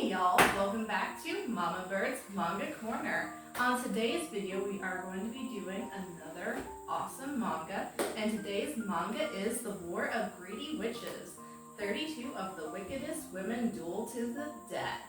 Hey y'all, welcome back to Mama Bird's Manga Corner. On today's video, we are going to be doing another awesome manga, and today's manga is The War of Greedy Witches. 32 of the wickedest women duel to the death.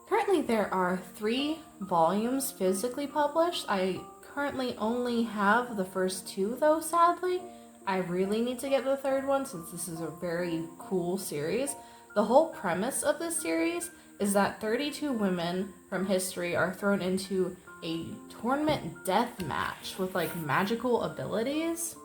Currently there are 3 volumes physically published. I currently only have the first 2 though, sadly. I really need to get the 3rd one since this is a very cool series. The whole premise of this series is that 32 women from history are thrown into a tournament death match with like magical abilities.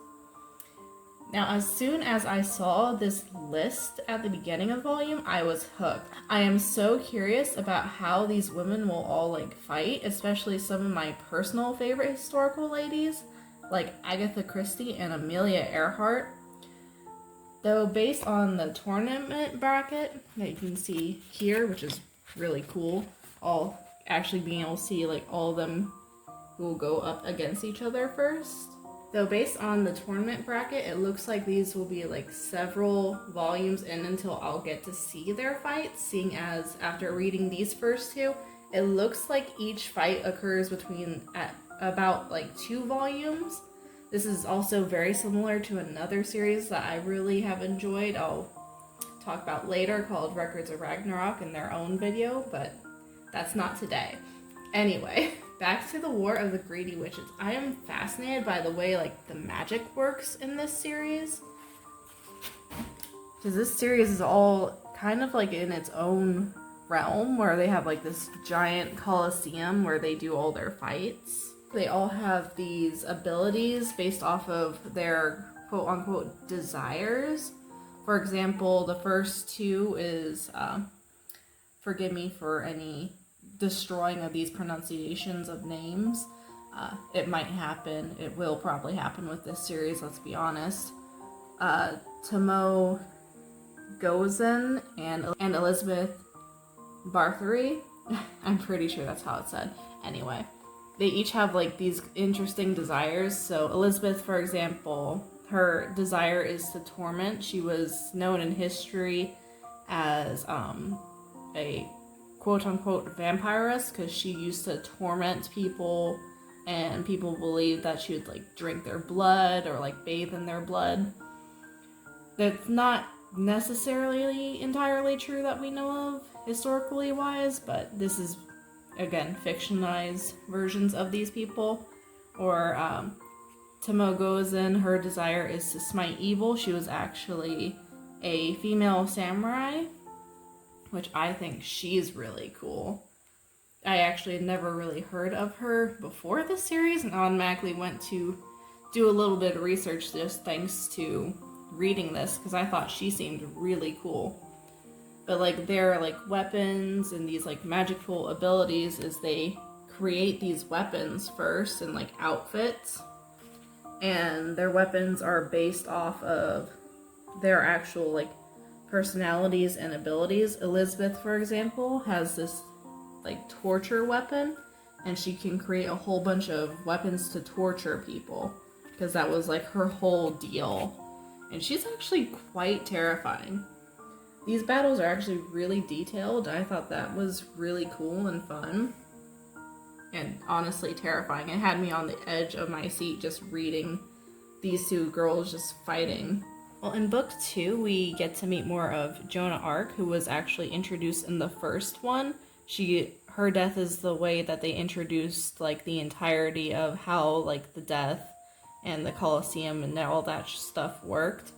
Now, as soon as I saw this list at the beginning of the volume, I was hooked. I am so curious about how these women will all like fight, especially some of my personal favorite historical ladies, like Agatha Christie and Amelia Earhart. Though based on the tournament bracket that you can see here, which is really cool, all actually being able to see like all of them who will go up against each other first. Though based on the tournament bracket, it looks like these will be like several volumes in until I'll get to see their fights, seeing as after reading these first 2, it looks like each fight occurs between at about like 2 volumes. This is also very similar to another series that I really have enjoyed. I'll talk about later, called Records of Ragnarok, in their own video, but that's not today. Anyway, back to the War of the Greedy Witches. I am fascinated by the way like the magic works in this series, because this series is all kind of like in its own realm, where they have like this giant coliseum where they do all their fights. They all have these abilities based off of their quote-unquote desires. For example, the first 2 is, forgive me for any destroying of these pronunciations of names. It might happen. It will probably happen with this series, let's be honest. Tomo Gozen and Elizabeth Barthery. I'm pretty sure that's how it's said. Anyway. They each have like these interesting desires. So Elizabeth, for example, her desire is to torment. She was known in history as a quote-unquote vampiress because she used to torment people, and people believed that she would like drink their blood or like bathe in their blood. That's not necessarily entirely true that we know of historically wise, but this is again fictionalized versions of these people. Or Tomo Gozen, her desire is to smite evil. She was actually a female samurai, which I think she's really cool. I actually had never really heard of her before this series and automatically went to do a little bit of research just thanks to reading this, because I thought she seemed really cool. But like their like weapons and these like magical abilities is they create these weapons first and like outfits, and their weapons are based off of their actual like personalities and abilities. Elizabeth, for example, has this like torture weapon, and she can create a whole bunch of weapons to torture people because that was like her whole deal, and she's actually quite terrifying. These battles are actually really detailed. I thought that was really cool and fun. And honestly terrifying. It had me on the edge of my seat just reading these 2 girls just fighting. Well, in book 2, we get to meet more of Joan of Arc, who was actually introduced in the first one. Her death is the way that they introduced like the entirety of how like the death and the Colosseum and all that stuff worked.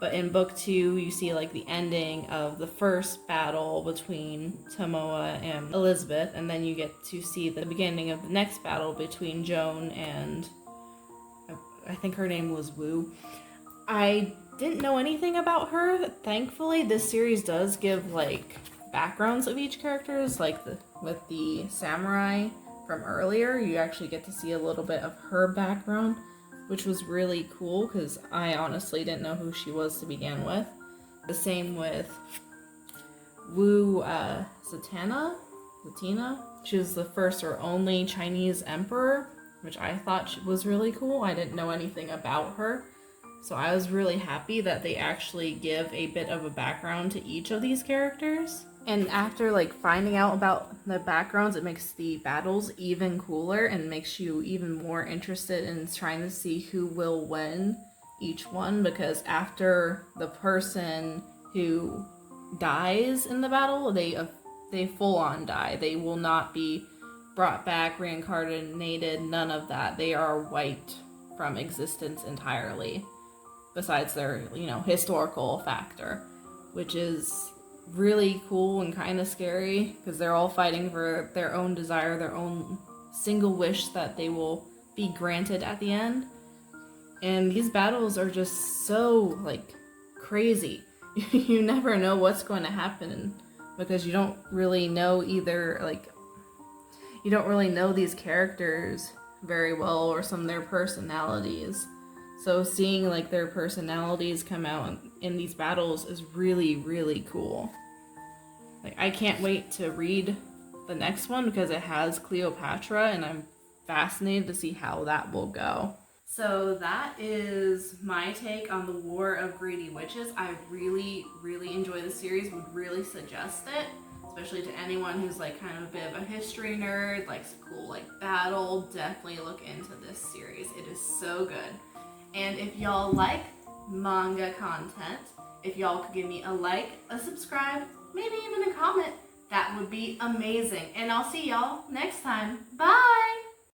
But in book 2, you see like the ending of the first battle between Tomoa and Elizabeth, and then you get to see the beginning of the next battle between Joan and I think her name was Wu. I didn't know anything about her. Thankfully, this series does give like backgrounds of each characters, like with the samurai from earlier, you actually get to see a little bit of her background, which was really cool because I honestly didn't know who she was to begin with. The same with Wu Zatina. She was the first or only Chinese emperor, which I thought was really cool. I didn't know anything about her. So I was really happy that they actually give a bit of a background to each of these characters. And after like finding out about the backgrounds, it makes the battles even cooler and makes you even more interested in trying to see who will win each one, because after the person who dies in the battle, they full on die. They will not be brought back, reincarnated, none of that. They are wiped from existence entirely, besides their, historical factor, which is really cool and kind of scary because they're all fighting for their own desire, their own single wish that they will be granted at the end. And these battles are just so like crazy. You never know what's going to happen because you don't really know you don't really know these characters very well or some of their personalities. So seeing like their personalities come out in these battles is really, really cool. Like, I can't wait to read the next one because it has Cleopatra and I'm fascinated to see how that will go. So that is my take on the War of Greedy Witches. I really, really enjoy the series, would really suggest it, especially to anyone who's like kind of a bit of a history nerd, likes a cool like battle. Definitely look into this series. It is so good. And if y'all like manga content, if y'all could give me a like, a subscribe, maybe even a comment, that would be amazing. And I'll see y'all next time. Bye!